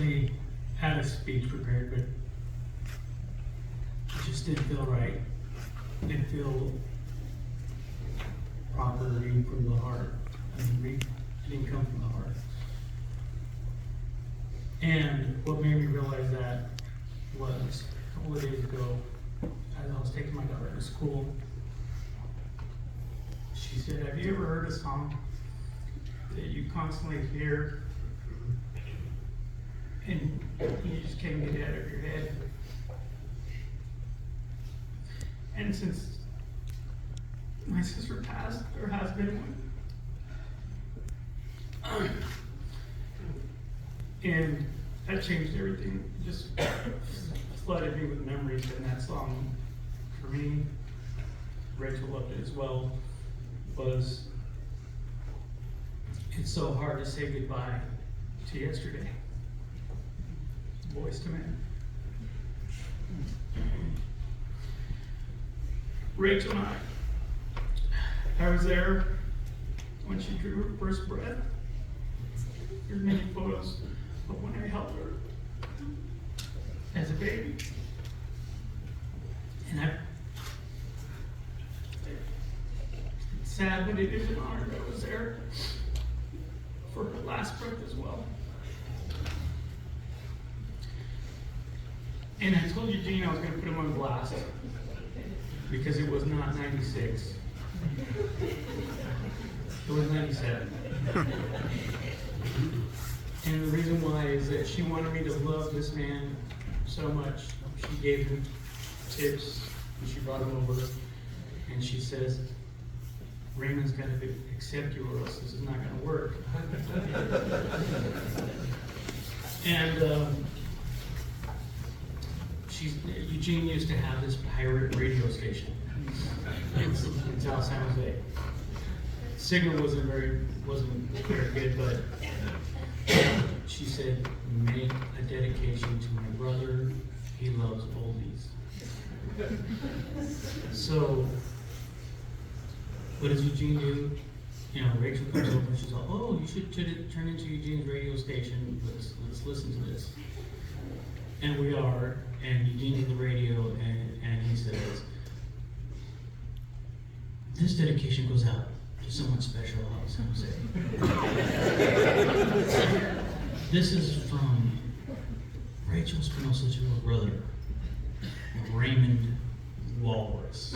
actually had a speech prepared, but it just didn't feel right. It didn't feel proper reading from the heart. It didn't come from the heart. And what made me realize that was a couple of days ago, as I was taking my daughter to school, she said, "Have you ever heard a song that you constantly hear and you just can't get it out of your head?" And since my sister passed, there has been one. And that changed everything. It just flooded me with memories. And that song, for me, Rachel loved it as well, was "It's so hard to say goodbye to yesterday." Voice to Man. Rachel and I was there when she drew her first breath. There's many photos of when I held her as a baby. And it's sad, but it is an honor that I was there for her last breath as well. And I told Eugene I was going to put him on blast because it was not 96. It was 97. And the reason why is that she wanted me to love this man so much. She gave him tips and she brought him over and she says, "Raymond's got to accept you or else this is not going to work." And Eugene used to have this pirate radio station in South San Jose. Signal wasn't very good, but she said, "Make a dedication to my brother. He loves oldies." So, what does Eugene do? Rachel comes over and she's like, "Oh, you should turn into Eugene's radio station. Let's listen to this." And we are, and Eugene's on the radio, and he says, "This dedication goes out to someone special out of San Jose. This is from Rachel Espinosa to her brother, Raymond Walrus."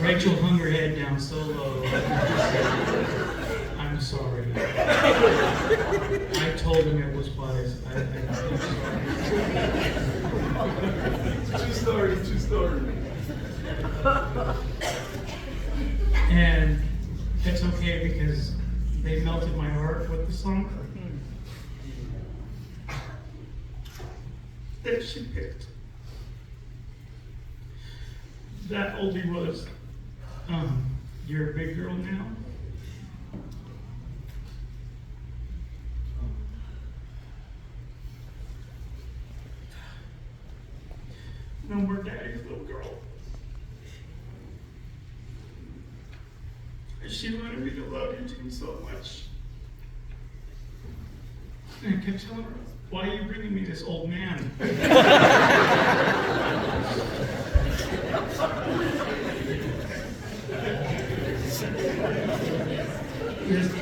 Rachel hung her head down so low. "I'm sorry. I told him it was wise. I'm sorry." True story. And it's okay because they melted my heart with the song that she picked. That oldie was, "You're a Big Girl Now." No more daddy's little girl. She wanted me to love Eugene so much. And I kept telling her, "Why are you bringing me this old man?"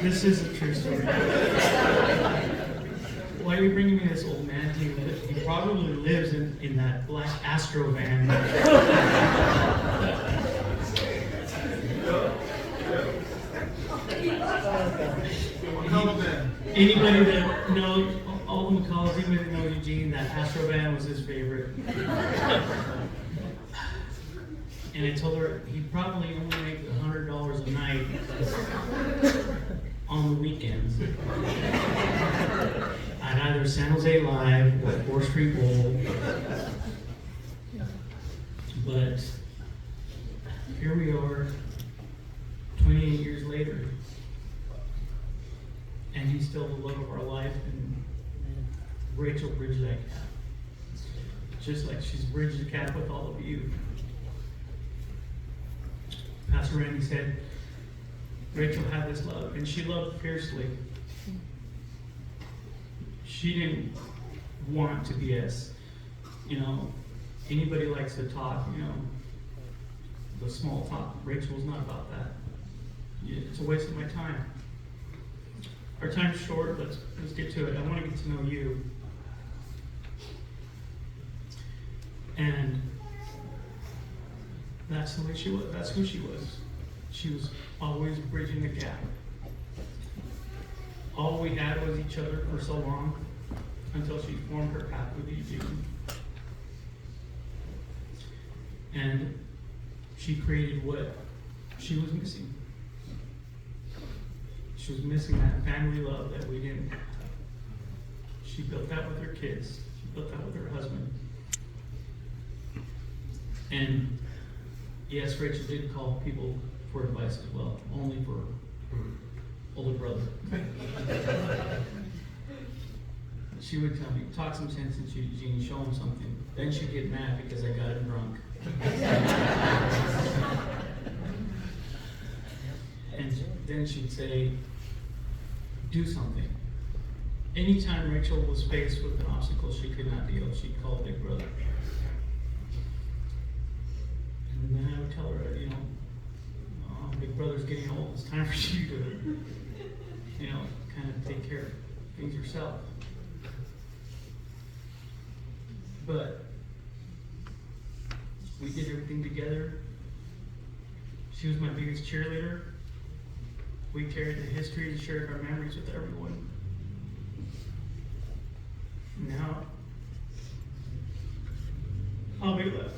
This is a true story. "Why are you bringing me this old man? He probably lives in that black Astro van." Anybody that knows, all the Macalas, even if they know Eugene, that Astro van was his favorite. And I told her he'd probably only make $100 a night on the weekends at either San Jose Live or 4th Street Bowl. But here we are, 28 years later, and he's still the love of our life, and Rachel bridged that gap. Just like she's bridged the gap with all of you. Pastor Randy said, Rachel had this love, and she loved fiercely. She didn't want to BS. Anybody likes to talk, the small talk. Rachel's not about that. It's a waste of my time. Our time's short, let's get to it. I want to get to know you. And that's the way she was. That's who she was. She was always bridging the gap. All we had was each other for so long until she formed her path with Eugene. And she created what she was missing. She was missing that family love that we didn't have. She built that with her kids. She built that with her husband. And yes, Rachel did call people for advice as well, only for her older brother. She would tell me, talk some sense into Eugene, show him something. Then she'd get mad because I got him drunk. And then she'd say, do something. Anytime Rachel was faced with an obstacle she could not deal, she'd call Big Brother. And then I would tell her, Big Brother's getting old. It's time for you to, kind of take care of things yourself. But we did everything together. She was my biggest cheerleader. We carried the history and shared our memories with everyone. Now, I'll be left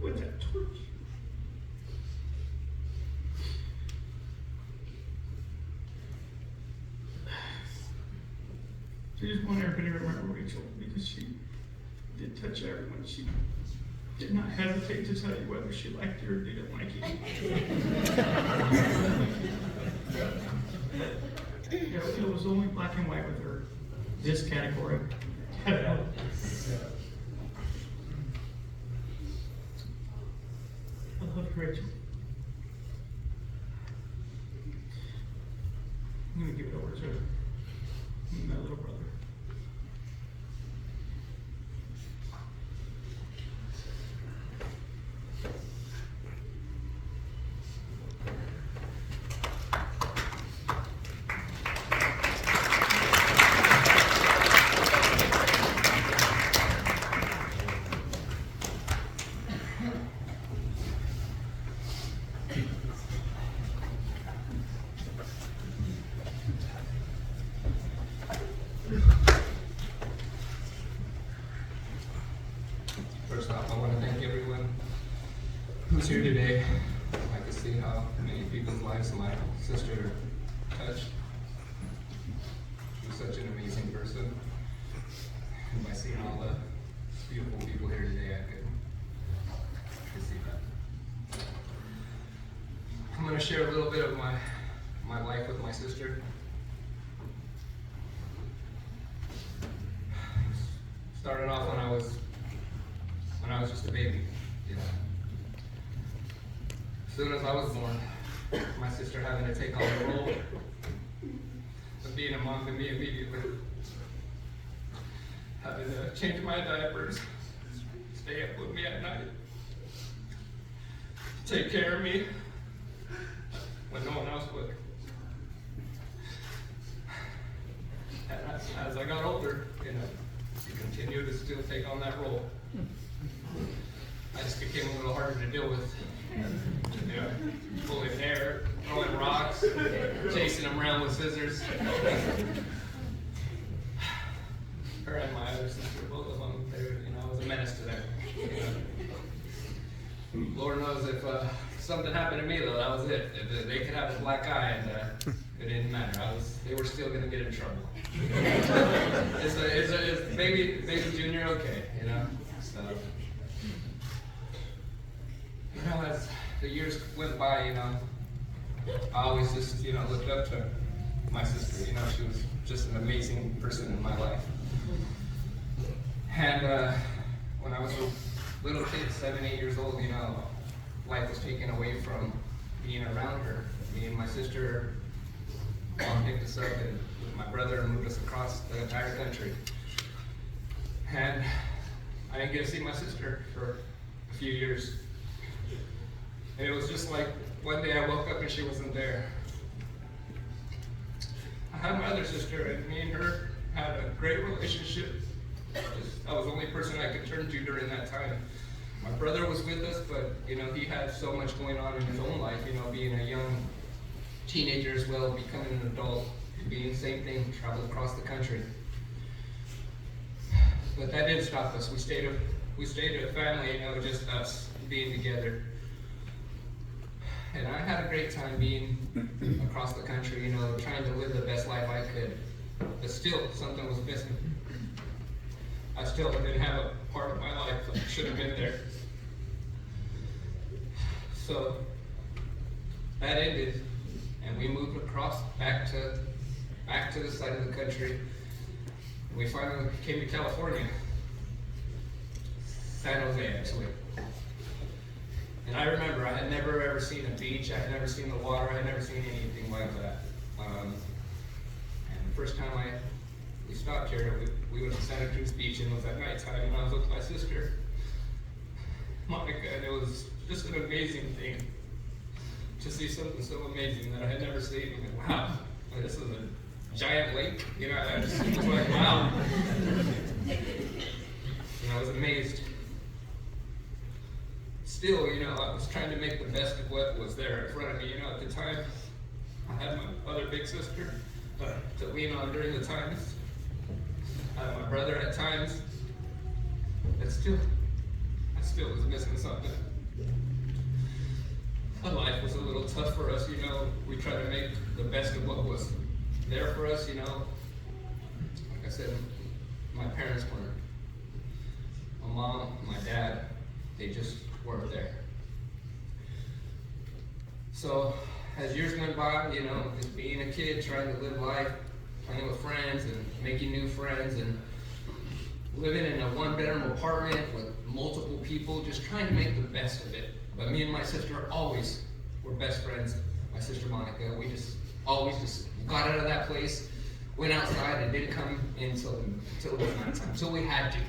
with that torch. I just want everybody to remember Rachel because she did touch everyone. She did not hesitate to tell you whether she liked you or didn't like you. It was only black and white with her. This category. I love you, Rachel. I'm going to give it over to my little brother. First off, I want to thank everyone who's here today. I can see how many people's lives my sister touched. She's such an amazing person. And by seeing all the beautiful people here today, I could see that. I'm going to share a little bit of my life with my sister. Started off when I was just a baby. As soon as I was born, my sister having to take on the role of being a mom to me immediately. Having to change my diapers, stay up with me at night, take care of me when no one else would. And as I got older, she continued to still take on that role. I just became a little harder to deal with. Pulling hair, throwing rocks, chasing them around with scissors. Her and my other sister, both of them, I was a menace to them. Lord knows if something happened to me, though, that was it. If they could have a black eye, and it didn't matter. They were still going to get in trouble. It's baby Junior okay, So, as the years went by, I always just, looked up to my sister. She was just an amazing person in my life. And when I was a little kid, 7, 8 years old, life was taken away from being around her. Me and my sister, mom picked us up and with my brother and moved us across the entire country. And I didn't get to see my sister for a few years. And it was just like one day I woke up and she wasn't there. I had my other sister, and me and her had a great relationship. I was the only person I could turn to during that time. My brother was with us, but you know, he had so much going on in his own life, you know, being a young teenager as well, becoming an adult, being the same thing, traveled across the country. But that didn't stop us. We stayed a family, you know, just us being together. And I had a great time being across the country, you know, trying to live the best life I could. But still, something was missing. I still didn't have a part of my life that should have been there. So that ended, and we moved across back to the side of the country. We finally came to California, San Jose actually. And I remember I had never ever seen a beach, I had never seen the water, I had never seen anything like that. And the first time we stopped here, we went to Santa Cruz Beach, and it was at nighttime, and I was with my sister, Monica, and it was just an amazing thing to see something so amazing that I had never seen. And wow, this is a giant lake, you know, I just was like, wow. And I was amazed. Still, you know, I was trying to make the best of what was there in front of me. You know, at the time, I had my other big sister to lean on during the times. I had my brother at times. But still, I still was missing something. Life was a little tough for us, you know. We tried to make the best of what was there for us, you know. Like I said, my parents weren't. My mom, my dad, they just weren't there. So as years went by, you know, just being a kid, trying to live life, playing with friends and making new friends, and living in a one-bedroom apartment with multiple people, just trying to make the best of it. But me and my sister always were best friends. My sister Monica, we just always just got out of that place, went outside, and didn't come in until it was nighttime, until we had to.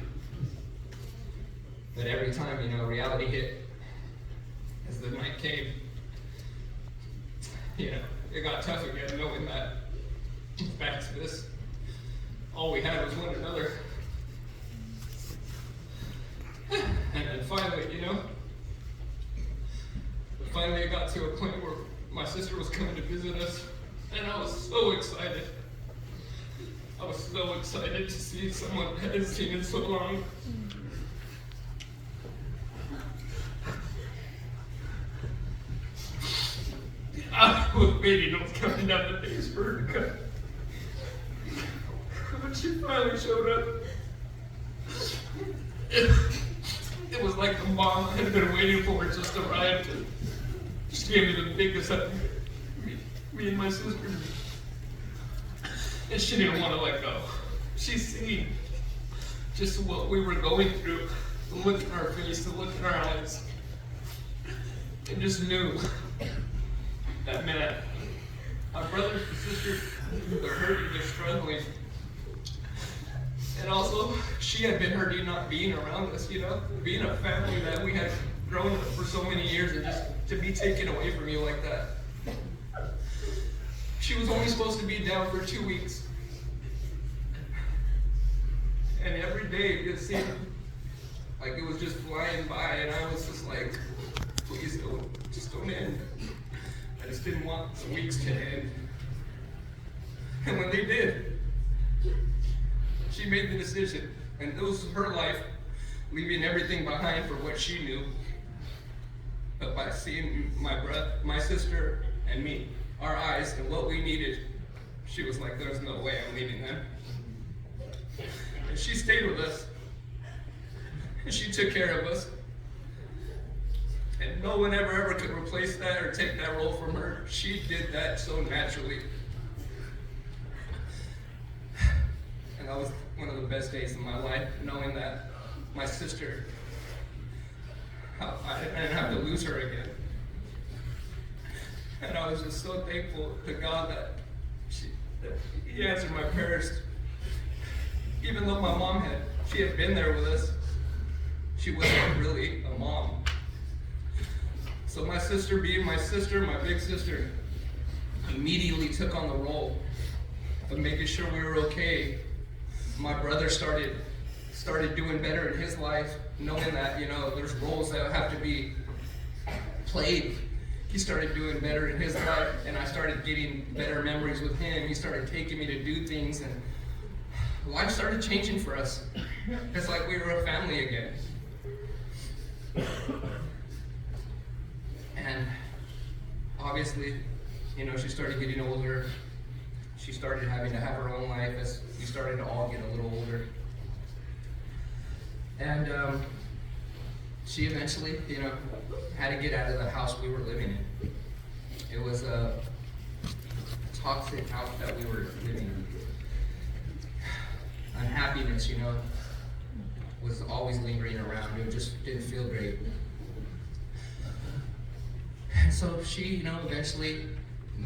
But every time, you know, reality hit, as the night came, you know, it got tough again, knowing that back to this, all we had was one another. And then finally, you know, it got to a point where my sister was coming to visit us, and I was so excited. I was so excited to see someone I hadn't seen in so long. I was waiting, I was counting down the days for her to come. When she finally showed up, it was like the mom I had been waiting for just arrived. And she gave me the biggest hug, me and my sister. And she didn't want to let go. She seen just what we were going through, the look in our face, the look in our eyes, and just knew that, man, our brothers and sisters, they're hurting, they're struggling. And also, she had been hurting not being around us, you know, being a family that we had grown up for so many years, and just to be taken away from you like that. She was only supposed to be down for 2 weeks. And every day it seemed like it was just flying by, and I was just like, please don't end. I just didn't want the weeks to end. And when they did, she made the decision, and it was her life, leaving everything behind for what she knew. But by seeing my sister and me, our eyes and what we needed, she was like, there's no way I'm leaving them. And she stayed with us, and she took care of us. And no one ever could replace that or take that role from her. She did that so naturally. And that was one of the best days of my life, knowing that my sister I didn't have to lose her again. And I was just so thankful to God that He answered my prayers. Even though my mom she had been there with us, she wasn't really a mom. So my sister, being my sister, my big sister, immediately took on the role of making sure we were okay. My brother started doing better in his life, knowing that, there's roles that have to be played. He started doing better in his life, and I started getting better memories with him. He started taking me to do things, and life started changing for us. It's like we were a family again. And obviously, she started getting older. She started having to have her own life as we started to all get a little older. And she eventually, had to get out of the house we were living in. It was a toxic house that we were living in. Unhappiness, was always lingering around. It just didn't feel great. And so she, eventually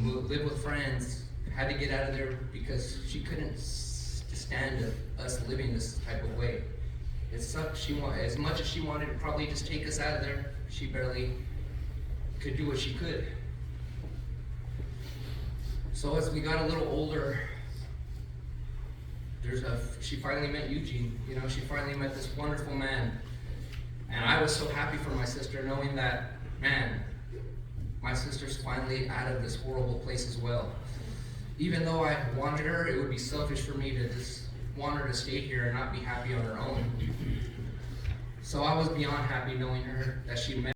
lived with friends, had to get out of there because she couldn't stand us living this type of way. It sucked. As much as she wanted to probably just take us out of there, she barely could do what she could. So as we got a little older, she finally met Eugene. She finally met this wonderful man. And I was so happy for my sister, knowing that, man, my sister's finally out of this horrible place as well. Even though I wanted her, it would be selfish for me to just want her to stay here and not be happy on her own. So I was beyond happy knowing her, that she met